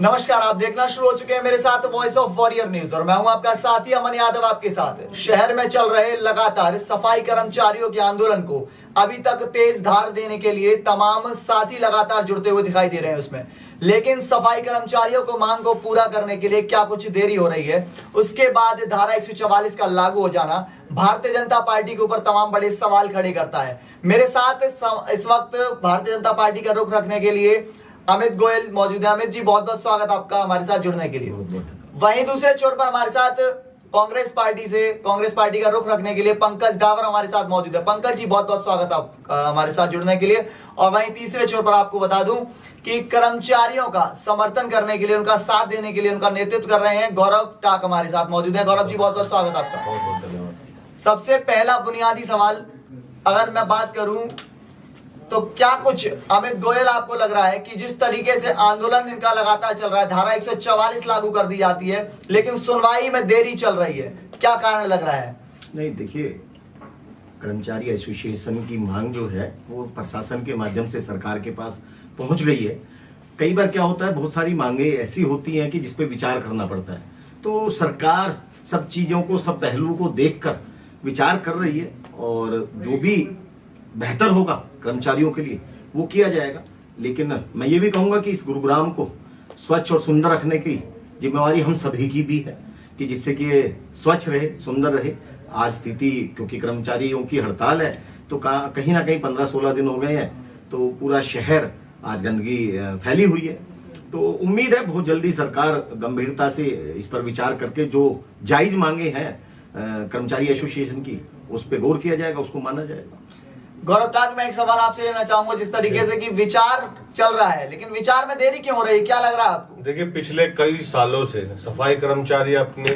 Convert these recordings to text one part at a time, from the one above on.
नमस्कार, आप देखना शुरू हो चुके हैं मेरे साथ वॉइस ऑफ वॉरियर न्यूज और मैं हूं आपका साथी अमन यादव आपके साथ। शहर में चल रहे लगातार सफाई कर्मचारियों के आंदोलन को अभी तक तेज धार देने के लिए तमाम साथी लगातार जुड़ते हुए दिखाई दे रहे हैं उसमें, लेकिन सफाई कर्मचारियों को मांग को पूरा करने के लिए क्या कुछ देरी हो रही है। उसके बाद धारा 144 का लागू हो जाना भारतीय जनता पार्टी के ऊपर तमाम बड़े सवाल खड़े करता है। मेरे साथ इस वक्त भारतीय जनता पार्टी का रुख रखने के लिए अमित गोयल मौजूद है। अमित जी, बहुत बहुत स्वागत आपका हमारे साथ जुड़ने के लिए। वहीं दूसरे छोर पर हमारे साथ कांग्रेस पार्टी का रुख रखने के लिए पंकज डावर हमारे साथ मौजूद है। पंकज जी, बहुत बहुत स्वागत आपका हमारे साथ जुड़ने के लिए। और वहीं तीसरे छोर पर आपको बता दूं कि कर्मचारियों का समर्थन करने के लिए, उनका साथ देने के लिए, उनका नेतृत्व कर रहे हैं गौरव टाक हमारे साथ मौजूद है। गौरव जी, बहुत बहुत स्वागत आपका। सबसे पहला बुनियादी सवाल अगर मैं बात करूं तो क्या कुछ अमित गोयल आपको लग रहा है कि जिस तरीके से आंदोलन इनका लगातार चल रहा है, धारा 144 लागू कर दी जाती है लेकिन सुनवाई में देरी चल रही है, क्या कारण लग रहा है? नहीं, देखिए, कर्मचारी एसोसिएशन की मांग जो है वो प्रशासन के माध्यम से सरकार के पास पहुंच गई है। कई बार क्या होता है, बहुत सारी मांगे ऐसी होती हैं कि जिस पे विचार करना पड़ता है, तो सरकार सब चीजों को, सब पहलुओं को देखकर विचार कर रही है और जो भी बेहतर होगा कर्मचारियों के लिए वो किया जाएगा। लेकिन मैं ये भी कहूंगा कि इस गुरुग्राम को स्वच्छ और सुंदर रखने की जिम्मेवारी हम सभी की भी है कि जिससे कि स्वच्छ रहे, सुंदर रहे। आज स्थिति, क्योंकि कर्मचारियों की हड़ताल है तो कहीं ना कहीं 15-16 दिन हो गए हैं, तो पूरा शहर आज गंदगी फैली हुई है। तो उम्मीद है बहुत जल्दी सरकार गंभीरता से इस पर विचार करके जो जायज मांगे हैं कर्मचारी एसोसिएशन की, उस पर गौर किया जाएगा, उसको माना जाएगा। गौरव टाक, मैं एक सवाल आपसे लेना चाहूंगा। जिस तरीके से कि विचार चल रहा है लेकिन विचार में देरी क्यों हो रही है, क्या लग रहा है आपको? देखिए, पिछले कई सालों से सफाई कर्मचारी अपने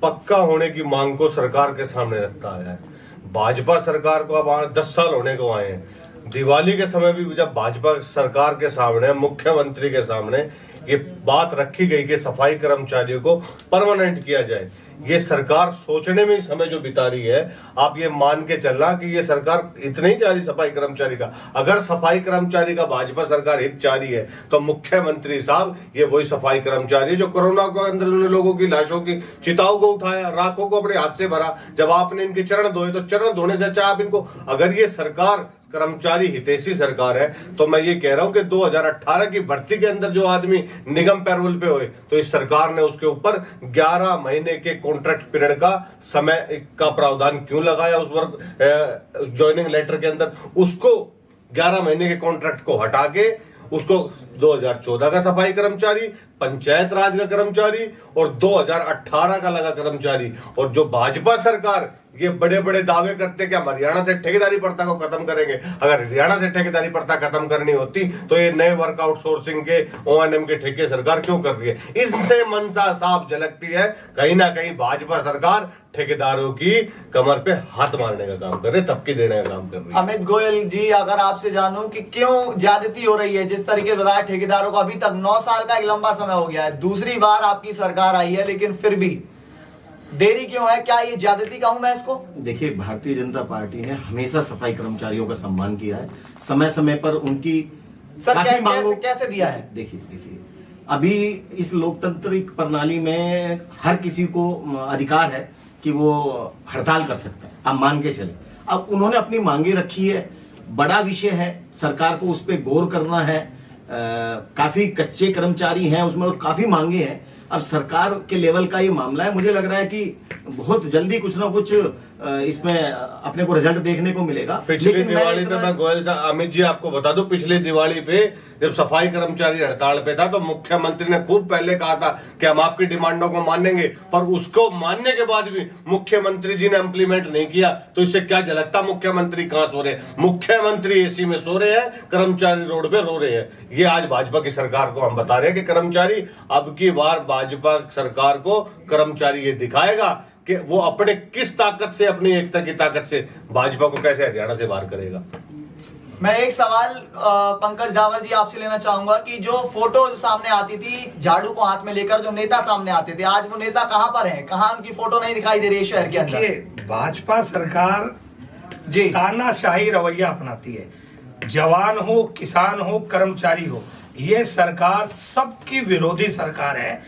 पक्का होने की मांग को सरकार के सामने रखता आया है। भाजपा सरकार को अब 10 साल होने को आए हैं। दिवाली के समय भी जब भाजपा सरकार के सामने, मुख्यमंत्री के सामने ये बात रखी गई कि सफाई कर्मचारियों को परमानेंट किया जाए, ये सरकार सोचने में समय जो बिता रही है, आप ये मान के चलना कि ये सरकार इतने ही चाह रही सफाई कर्मचारी का। अगर सफाई कर्मचारी का भाजपा सरकार हित चाह रही है तो मुख्यमंत्री साहब ये वही सफाई कर्मचारी जो कोरोना के अंदर उन्होंने लोगों की लाशों की चिताओं को उठाया, राखों को अपने हाथ से भरा। जब आपने इनके चरण धोए तो चरण धोने से अच्छा आप इनको, अगर ये सरकार कर्मचारी हितैषी सरकार है तो मैं ये कह रहा हूं कि 2018 की भर्ती के अंदर जो आदमी निगम पैरोल पे हुए तो इस सरकार ने उसके ऊपर 11 महीने के कॉन्ट्रैक्ट पीरियड का समय का प्रावधान क्यों लगाया उस वर्ग ज्वाइनिंग लेटर के अंदर? उसको 11 महीने के कॉन्ट्रैक्ट को हटा के उसको 2014 का सफाई कर्मचारी, पंचायत राज का कर्मचारी और 2018 का लगा कर्मचारी। और जो भाजपा सरकार ये बड़े बड़े दावे करते कि हम हरियाणा से ठेकेदारी प्रथा को खत्म करेंगे, अगर हरियाणा से ठेकेदारी प्रथा खत्म करनी होती तो ये नए वर्क आउटसोर्सिंग के ओएनएम के ठेके सरकार क्यों कर रही है? इससे मनसा साफ झलकती है, कहीं ना कहीं भाजपा सरकार ठेकेदारों की कमर पे हाथ मारने का काम कर रही है, धमकी देने का काम कर रही है। अमित गोयल जी, अगर आपसे जानूं कि क्यों ज्यादती हो रही है, जिस तरीके से बताया ठेकेदारों को अभी तक 9 साल का एक लंबा समय हो गया है, दूसरी बार आपकी सरकार आई है लेकिन फिर भी देरी क्यों है? क्या ये ज्यादती कहूं मैं इसको? देखिए, भारतीय जनता पार्टी ने हमेशा सफाई कर्मचारियों का सम्मान किया है, समय समय पर उनकी कैसे दिया है? देखिए, अभी इस लोकतांत्रिक प्रणाली में हर किसी को अधिकार है कि वो हड़ताल कर सकता है, आप मान के चले। अब उन्होंने अपनी मांगे रखी है, बड़ा विषय है, सरकार को उस पर गौर करना है। काफी कच्चे कर्मचारी हैं उसमें और काफी मांगे हैं। अब सरकार के लेवल का ये मामला है, मुझे लग रहा है कि बहुत जल्दी कुछ ना कुछ इसमें अपने को रिजल्ट देखने को मिलेगा। पिछली दिवाली पे मैं गोयल साहब, अमित जी आपको बता दूं, पिछली दिवाली पे जब सफाई कर्मचारी हड़ताल पे था तो मुख्यमंत्री ने खूब पहले कहा था कि हम आपकी डिमांडों को मानेंगे, पर उसको मानने के बाद भी मुख्यमंत्री जी ने इम्प्लीमेंट नहीं किया। तो इससे क्या झलकता, मुख्यमंत्री कहां सो रहे हैं? मुख्यमंत्री एसी में सो रहे हैं, कर्मचारी रोड पे रो रहे हैं। ये आज भाजपा की सरकार को हम बता रहे हैं कि कर्मचारी, अब की बार भाजपा सरकार को कर्मचारी ये दिखाएगा कि वो अपने किस ताकत से, अपनी एकता की ताकत से भाजपा को कैसे हरियाणा से बाहर करेगा। मैं एक सवाल पंकज डावर जी आपसे लेना चाहूंगा कि जो फोटो सामने आती थी झाड़ू को हाथ में लेकर, जो नेता सामने आते थे, आज वो नेता कहां पर हैं? कहां उनकी फोटो नहीं दिखाई दे रही है शहर के अंदर? भाजपा सरकार जी तानाशाही रवैया अपनाती है। जवान हो, किसान हो, कर्मचारी हो, ये सरकार सबकी विरोधी सरकार है।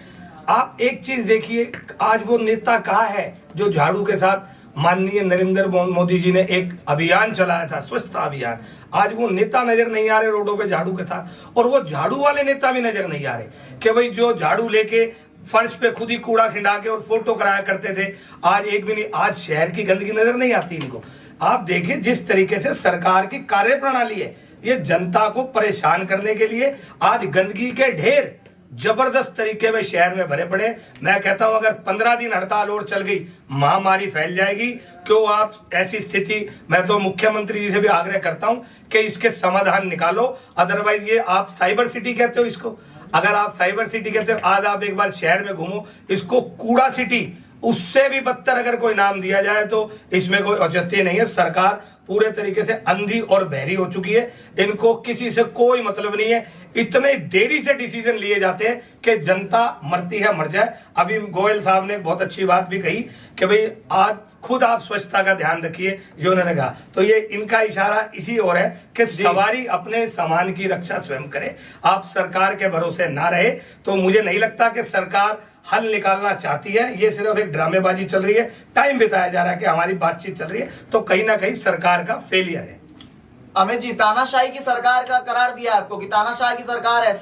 आप एक चीज देखिए, आज वो नेता कहाँ है जो झाड़ू के साथ माननीय नरेंद्र मोदी जी ने एक अभियान चलाया था, स्वच्छता अभियान। आज वो नेता नजर नहीं आ रहे रोडों पे झाड़ू के साथ, और वो झाड़ू वाले नेता भी नजर नहीं आ रहे कि भाई जो झाड़ू लेके फर्श पे खुद ही कूड़ा खिंडा के और फोटो कराया करते थे, आज एक भी नहीं। आज शहर की गंदगी नजर नहीं आती इनको। आप देखिए जिस तरीके से सरकार की कार्यप्रणाली है, ये जनता को परेशान करने के लिए आज गंदगी के ढेर जबरदस्त तरीके में शहर में भरे पड़े। मैं कहता हूं अगर 15 दिन हड़ताल और चल गई, महामारी फैल जाएगी। क्यों आप ऐसी स्थिति, मैं तो मुख्यमंत्री जी से भी आग्रह करता हूं कि इसके समाधान निकालो। अदरवाइज ये आप साइबर सिटी कहते हो इसको, अगर आप साइबर सिटी कहते हो, आज आप एक बार शहर में घूमो, इसको कूड़ा सिटी, उससे भी बदतर अगर कोई नाम दिया जाए तो इसमें कोई औचित्य नहीं है। सरकार पूरे तरीके से अंधी और बहरी हो चुकी है, इनको किसी से कोई मतलब नहीं है। इतने देरी से डिसीजन लिए जाते हैं कि जनता मरती है मर जाए। अभी गोयल साहब ने बहुत अच्छी बात भी कही कि भाई आज खुद आप स्वच्छता का ध्यान रखिए, जो उन्होंने कहा। तो ये इनका इशारा इसी ओर है कि सवारी अपने सामान की रक्षा स्वयं करे, आप सरकार के भरोसे ना रहे। तो मुझे नहीं लगता कि सरकार हल निकालना चाहती है, ये सिर्फ एक ड्रामेबाजी चल रही है, टाइम बिताया जा रहा है कि हमारी बातचीत चल रही है। तो कहीं ना कहीं सरकार का फेलियर है। अमित जी, तानाशाही की सरकार का करार दिया आपको कि तानाशाही की सरकार है।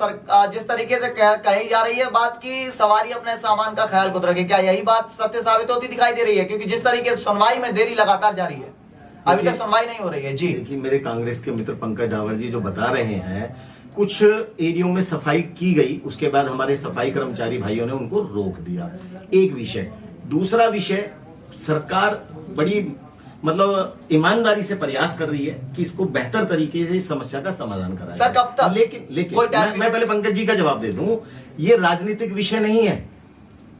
जिस तरीके से कही जा रही है बात की सवारी अपने सामान का ख्याल खुद रखे, क्या यही बात सत्य साबित होती दिखाई दे रही है? क्योंकि जिस तरीके से सुनवाई में देरी लगातार जारी है, अभी तक सुनवाई नहीं हो रही है। जी देखिए, मेरे कांग्रेस के मित्र पंकज डावर जी जो बता रहे हैं, कुछ एरियो में सफाई की गई, उसके बाद हमारे सफाई कर्मचारी भाइयों ने उनको रोक दिया, एक विषय। दूसरा विषय, सरकार बड़ी मतलब ईमानदारी से प्रयास कर रही है कि इसको बेहतर तरीके से इस समस्या का समाधान कराया सर, कब तक? लेकिन मैं पहले पंकज जी का जवाब दे दूं, ये राजनीतिक विषय नहीं है।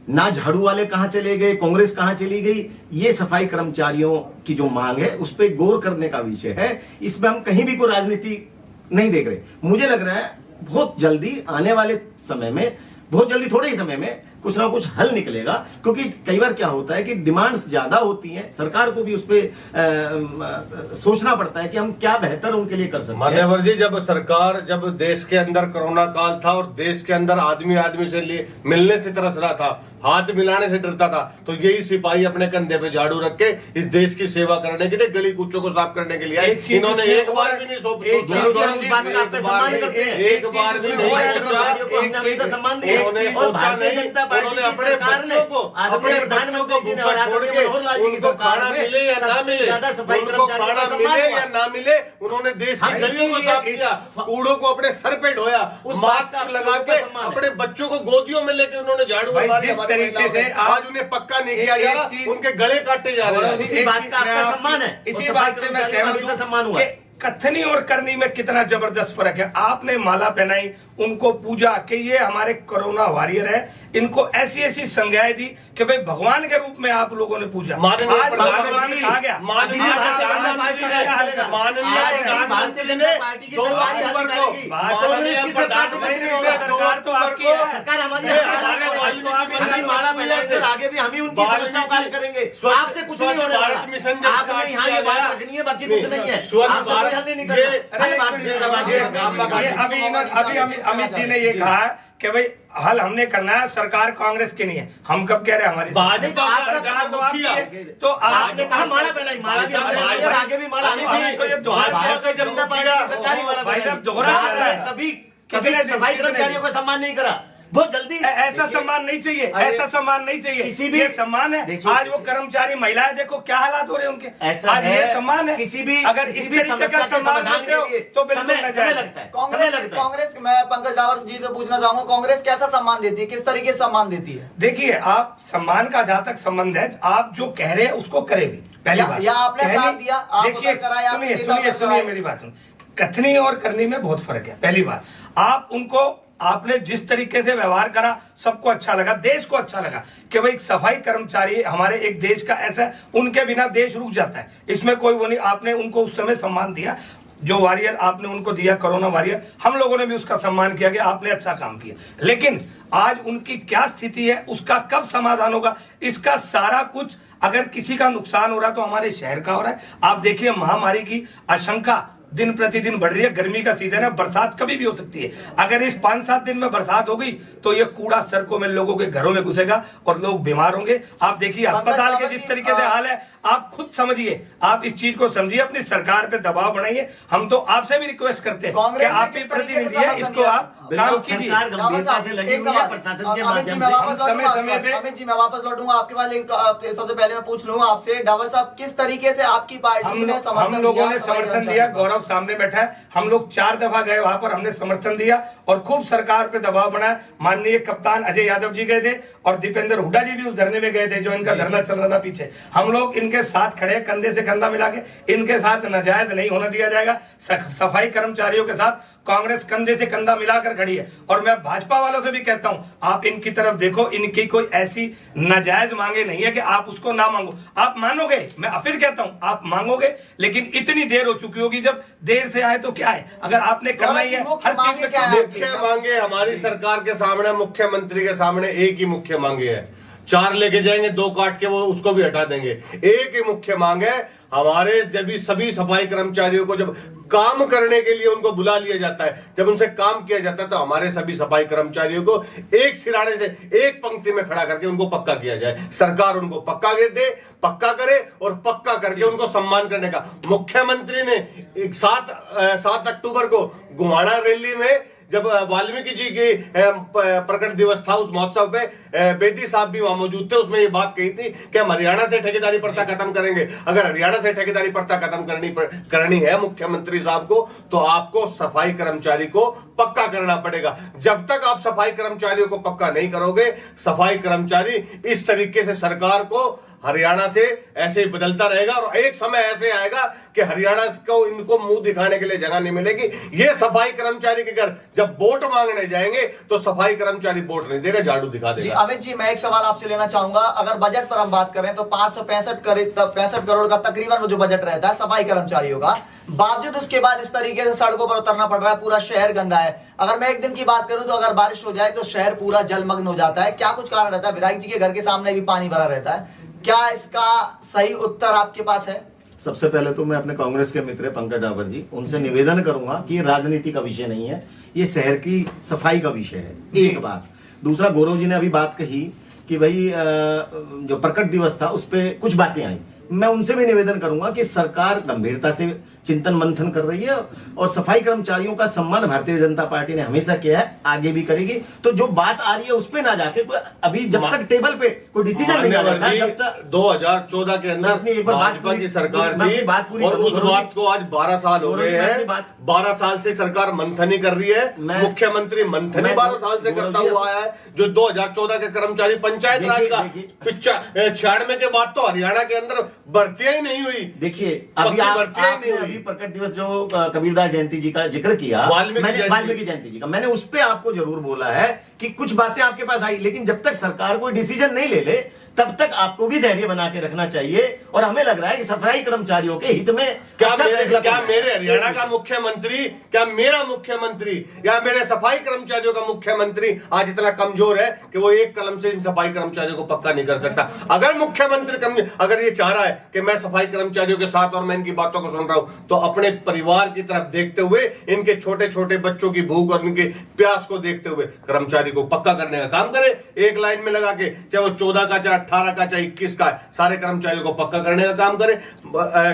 ना झाड़ू वाले कहां चले गए, कांग्रेस कहां चली गई, ये सफाई कर्मचारियों की जो मांग है उस पर गौर करने का विषय है। इसमें हम कहीं भी कोई राजनीति नहीं देख रहे। मुझे लग रहा है बहुत जल्दी आने वाले समय में, बहुत जल्दी थोड़े ही समय में कुछ ना कुछ हल निकलेगा। क्योंकि कई बार क्या होता है कि डिमांड्स ज्यादा होती हैं, सरकार को भी उस पर सोचना पड़ता है कि हम क्या बेहतर उनके लिए कर सकते हैं। मान्यवर जी, जब देश के अंदर कोरोना काल था और देश के अंदर आदमी आदमी से लिए मिलने से तरस रहा था, हाथ मिलाने से डरता था, तो यही सिपाही अपने कंधे पे झाड़ू रख के इस देश की सेवा करने के लिए, गली कूचों को साफ करने के लिए आए। इन्होंने एक बार भी नहीं सोचा, एक बार भी उन्होंने सोचा नहीं। उन्होंने अपने बच्चों को भूखा छोड़ के उनको खाना मिले या ना मिले, उनको खाना मिले या ना मिले, उन्होंने देश की गलियों को साफ किया, कूड़ों को अपने सर पे ढोया, मास्क लगा के अपने बच्चों को गोदियों में लेके उन्होंने झाड़ू तरीके से आज उन्हें पक्का नहीं किया जा रहा, उनके गले काटे जा रहे हैं। इसी बात का आपका सम्मान है, इसी बात से मैं सहमत हूं, सम्मान हुआ। कथनी और करनी में कितना जबरदस्त फर्क है। आपने माला पहनाई, उनको पूजा कि ये हमारे कोरोना वॉरियर है, इनको ऐसी ऐसी संज्ञाएं दी कि भाई भगवान के रूप में आप लोगों ने पूजा। आज भगवान आ गया, आगे भी हम ही उनकी समस्याओं का हल करेंगे। आपसे कुछ नहीं होने वाला, आपने यहाँ ये बात रखनी है, बाकी कुछ नहीं है। अभी अमित जी ने ये कहा कि भाई हल हमने करना है, सरकार कांग्रेस की नहीं है। हम कब कह रहे हैं हमारी सरकार तो आपकी है। तो आपने कहा माला पहनाई, माला भी हमारे और आगे भी माला हमें, तो ये भारतीय जनता पार्टी सरकारी वाला भाई साहब दोहरा रहा है। कभी कितने सफाई कर्मचारियों का सम्मान नहीं करा, बहुत जल्दी। ऐसा सम्मान नहीं चाहिए, ऐसा सम्मान नहीं चाहिए। किसी भी सम्मान है, आज वो कर्मचारी महिलाएं देखो क्या हालात हो रहे हैं उनके, आज ये सम्मान है। किसी भी अगर इस तरीके का सम्मान देते हो तो बिल्कुल समय लगता है। कांग्रेस, मैं पंकज डावर जी से पूछना चाहूंगा, कांग्रेस कैसा सम्मान देती है, किस तरीके से सम्मान देती है? देखिए, आप सम्मान का जहां तक संबंध है, आप जो कह रहे हैं उसको करे भी। पहली बात, या आपने साथ दिया, देखिए सुनिए मेरी बात सुन, कथनी और करनी में बहुत फर्क है। पहली बात, आप उनको, आपने जिस तरीके से व्यवहार करा सबको अच्छा लगा, देश को अच्छा लगा कि भाई सफाई कर्मचारी हमारे एक देश का ऐसा है, उनके बिना देश रुक जाता है, इसमें कोई वो नहीं। आपने उनको उस समय सम्मान दिया, जो वॉरियर आपने उनको दिया, कोरोना वॉरियर, हम लोगों ने भी उसका सम्मान किया कि आपने अच्छा काम किया। लेकिन आज उनकी क्या स्थिति है, उसका कब समाधान होगा, इसका सारा कुछ, अगर किसी का नुकसान हो रहा है तो हमारे शहर का हो रहा है। आप देखिए, महामारी की आशंका दिन प्रतिदिन बढ़ रही है। गर्मी का सीजन है, बरसात कभी भी हो सकती है। अगर इस 5-7 दिन में बरसात हो गई तो ये कूड़ा सड़कों में लोगों के घरों में घुसेगा और लोग बीमार होंगे। आप देखिए अस्पताल के जिस तरीके से हाल है, आप खुद समझिए, आप इस चीज को समझिए, अपनी सरकार पे दबाव बनाइए। हम तो आपसे भी रिक्वेस्ट करते हैं कि आप भी प्रतिनिधि है, इसको आप काम कीजिए। गंभीरता से लगी हुई है प्रशासन के अमित जी माध्यम मैं से। वापस लौटूंगा समय पे अमित जी मैं वापस लौटूंगा आपके पास। सबसे पहले मैं पूछ लूंगा आपसे, डावर साहब, किस तरीके से आपकी पार्टी ने समर्थन हम लोगों ने सफाई समर्थन कर्मचारियों दिया। को? गौरव सामने बैठा है, हम लोग 4 दफा गए वहां पर, हमने समर्थन दिया और खूब सरकार पे दबाव बनाया। माननीय कप्तान अजय यादव जी गए थे और दीपेंद्र हुड्डा जी भी उस धरने में गए थे जो इनका धरना चल रहा था पीछे। हम लोग इनके साथ खड़े, कंधे से कंधा मिला के। इनके साथ नाजायज नहीं होना दिया जाएगा। सफाई कर्मचारियों के साथ कांग्रेस कंधे से कंधा मिलाकर खड़ी है। और मैं भाजपा वालों से भी कहता हूं, आप इनकी तरफ देखो, इनकी कोई ऐसी नाजायज मांगे नहीं है कि आप उसको ना मांगो। आप मानोगे, मैं फिर कहता हूं, आप मांगोगे, लेकिन इतनी देर हो चुकी होगी। जब देर से आए तो क्या है, अगर आपने करना ही है हर चीज में। मुख्य मांगे हमारी सरकार के सामने, मुख्यमंत्री के सामने एक ही मुख्य मांगे है। 4 लेके जाएंगे, 2 काट के वो उसको भी हटा देंगे। एक ही मुख्य मांग है हमारे, जब भी सभी सफाई कर्मचारियों को जब काम करने के लिए उनको बुला लिया जाता है, जब उनसे काम किया जाता है, तो हमारे सभी सफाई कर्मचारियों को एक सिराने से एक पंक्ति में खड़ा करके उनको पक्का किया जाए। सरकार उनको पक्का दे, पक्का करे और पक्का करके उनको सम्मान करने का। मुख्यमंत्री ने 7 अक्टूबर को गुवाना रैली में जब वाल्मीकि जी की प्रकट दिवस था, उस महोत्सव पे बेदी साहब भी वहां मौजूद थे, उसमें ये बात कही थी कि हम हरियाणा से ठेकेदारी प्रथा खत्म करेंगे। अगर हरियाणा से ठेकेदारी प्रथा खत्म करनी है मुख्यमंत्री साहब को, तो आपको सफाई कर्मचारी को पक्का करना पड़ेगा। जब तक आप सफाई कर्मचारियों को पक्का नहीं करोगे, सफाई कर्मचारी इस तरीके से सरकार को हरियाणा से ऐसे ही बदलता रहेगा और एक समय ऐसे आएगा कि हरियाणा को इनको मुंह दिखाने के लिए जगह नहीं मिलेगी। ये सफाई कर्मचारी के घर जब वोट मांगने जाएंगे तो सफाई कर्मचारी वोट नहीं देगा, झाड़ू दिखा देगा। जी अमित जी, मैं एक सवाल आपसे लेना चाहूंगा। अगर बजट पर हम बात करें तो 565 करोड़ का तकरीबन जो बजट रहता है सफाई कर्मचारियों का, बावजूद उसके बाद इस तरीके से सड़कों पर उतरना पड़ रहा है। पूरा शहर गंदा है। अगर मैं एक दिन की बात करूं तो अगर बारिश हो जाए तो शहर पूरा जलमग्न हो जाता है। क्या कुछ कारण रहता है? विधायक जी के घर के सामने भी पानी भरा रहता है। क्या इसका सही उत्तर आपके पास है? सबसे पहले तो मैं अपने कांग्रेस के मित्र पंकज डावर जी, उनसे निवेदन करूंगा कि ये राजनीति का विषय नहीं है, ये शहर की सफाई का विषय है। एक बात। दूसरा, गौरव जी ने अभी बात कही कि भाई जो प्रकट दिवस था उस पर कुछ बातें आई। मैं उनसे भी निवेदन करूंगा कि सरकार गंभीरता से चिंतन मंथन कर रही है और सफाई कर्मचारियों का सम्मान भारतीय जनता पार्टी ने हमेशा किया है, आगे भी करेगी। तो जो बात आ रही है उस पे ना जाके अभी जब तक टेबल पे कोई डिसीजन नहीं आता, जब तक 2014 के अंदर भाजपा की सरकार थी और उस बात को आज 12 साल हो गए हैं। 12 साल से सरकार मंथन ही कर रही है, मुख्यमंत्री मंथन ही 12 साल से करता हुआ आया है। जो 2014 के कर्मचारी पंचायत राज का 96 के बाद तो हरियाणा के अंदर भर्तियां ही नहीं हुई। देखिए अभी प्रकट दिवस जो कबीरदास जयंती जी का जिक्र किया, वाल्मीकि जयंती जी का, मैंने उस पे आपको जरूर बोला है कि कुछ बातें आपके पास आई, लेकिन जब तक सरकार कोई डिसीजन नहीं ले ले तब तक आपको भी धैर्य बना के रखना चाहिए। और हमें लग रहा है कि सफाई कर्मचारियों के हित में क्या मेरे हरियाणा का मुख्यमंत्री, क्या मेरा मुख्यमंत्री या मेरे सफाई कर्मचारियों का मुख्यमंत्री आज इतना कमजोर है कि वो एक कलम से इन सफाई कर्मचारियों को पक्का नहीं कर सकता? अगर मुख्यमंत्री अगर ये चाह रहा है कि मैं सफाई कर्मचारियों के साथ और मैं इनकी बातों को सुन रहा हूं, तो अपने परिवार की तरफ देखते हुए, इनके छोटे छोटे बच्चों की भूख और इनके प्यास को देखते हुए कर्मचारी को पक्का करने का काम करे। एक लाइन में लगा के, चाहे वो 14 का, चाहे 18 का, चाहे 21 का, सारे कर्मचारियों को पक्का करने का काम करे।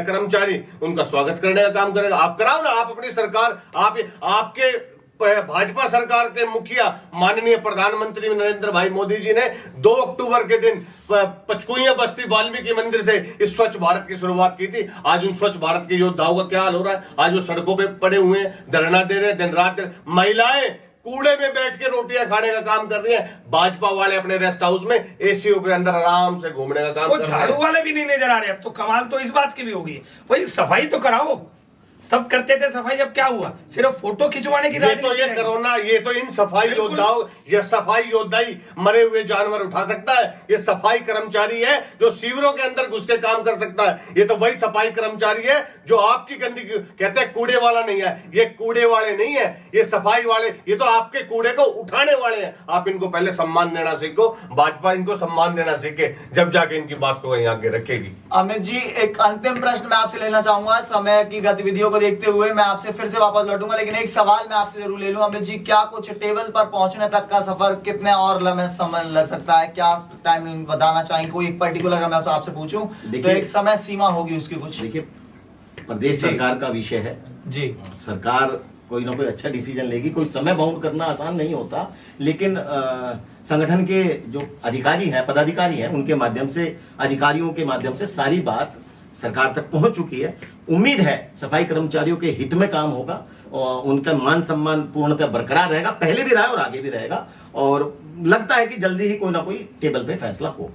कर्मचारी उनका स्वागत करने का काम करेगा। आप कराओ ना, आप अपनी सरकार, आपके भाजपा सरकार के मुखिया माननीय प्रधानमंत्री नरेंद्र भाई मोदी जी ने 2 अक्टूबर के दिन पचकुइया बस्ती वाल्मीकि मंदिर से इस स्वच्छ भारत की शुरुआत की थी। आज उन स्वच्छ भारत के योद्धाओं का क्या हाल हो रहा है? आज वो सड़कों पे पड़े हुए हैं, धरना दे रहे हैं, दिन रात। महिलाएं कूड़े में बैठ के रोटियां खाने का काम कर रही है। भाजपा वाले अपने रेस्ट हाउस में एसीओ के अंदर आराम से घूमने का काम कर रहे हैं। झाड़ू वाले भी नहीं नजर आ रहे। अब तो कमाल तो इस बात की भी होगी, भाई सफाई तो कराओ। तब करते थे सफाई, अब क्या हुआ? सिर्फ फोटो खिंचवाने की ये तो ये कोरोना, ये तो इन सफाई योद्धाओं, ये सफाई योद्धा ही मरे हुए जानवर उठा सकता है। ये सफाई कर्मचारी है जो शिविरों के अंदर घुस के काम कर सकता है। ये तो वही सफाई कर्मचारी है जो आपकी गंदगी, कहते हैं कूड़े वाला नहीं है, ये कूड़े वाले नहीं है, ये सफाई वाले, ये तो आपके कूड़े को उठाने वाले हैं। आप इनको पहले सम्मान देना सीखो, भाजपा इनको सम्मान देना सीखे, जब जाके इनकी बात को वहीं आगे रखेगी। अमित जी, एक अंतिम प्रश्न मैं आपसे लेना चाहूंगा। समय की गतिविधियों को देखते हुए मैं आपसे फिर से वापस लौटूंगा, लेकिन एक सवाल मैं आपसे जरूर ले लूं अमित जी, क्या कुछ टेबल पर पहुंचने तक का सफर कितने और लम्हे समय लग सकता है, क्या टाइम बताना चाहेंगे? कोई एक पर्टिकुलर अगर मैं आपसे पूछूं तो एक समय सीमा होगी उसकी कुछ? देखिए, प्रदेश सरकार का विषय है जी, सरकार कोई ना कोई अच्छा डिसीजन लेगी। कोई समय बाउंड करना आसान नहीं होता, लेकिन संगठन के जो अधिकारी हैं, पदाधिकारी हैं, उनके माध्यम से, अधिकारियों के माध्यम से सारी बात सरकार तक पहुंच चुकी है। उम्मीद है सफाई कर्मचारियों के हित में काम होगा और उनका मान सम्मान पूर्णतः बरकरार रहेगा, पहले भी रहा है और आगे भी रहेगा, और लगता है कि जल्दी ही कोई ना कोई टेबल पे फैसला हो।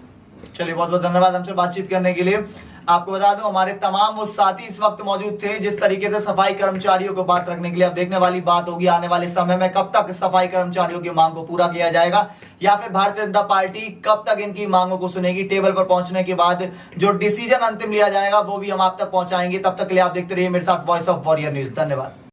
चलिए, बहुत बहुत धन्यवाद हमसे बातचीत करने के लिए। आपको बता दूं हमारे तमाम वो साथी इस वक्त मौजूद थे जिस तरीके से सफाई कर्मचारियों को बात रखने के लिए। अब देखने वाली बात होगी आने वाले समय में कब तक सफाई कर्मचारियों की मांग को पूरा किया जाएगा, या फिर भारतीय जनता पार्टी कब तक इनकी मांगों को सुनेगी। टेबल पर पहुंचने के बाद जो डिसीजन अंतिम लिया जाएगा वो भी हम आप तक पहुंचाएंगे। तब तक के लिए आप देखते रहिए मेरे साथ वॉइस ऑफ वॉरियर न्यूज। धन्यवाद।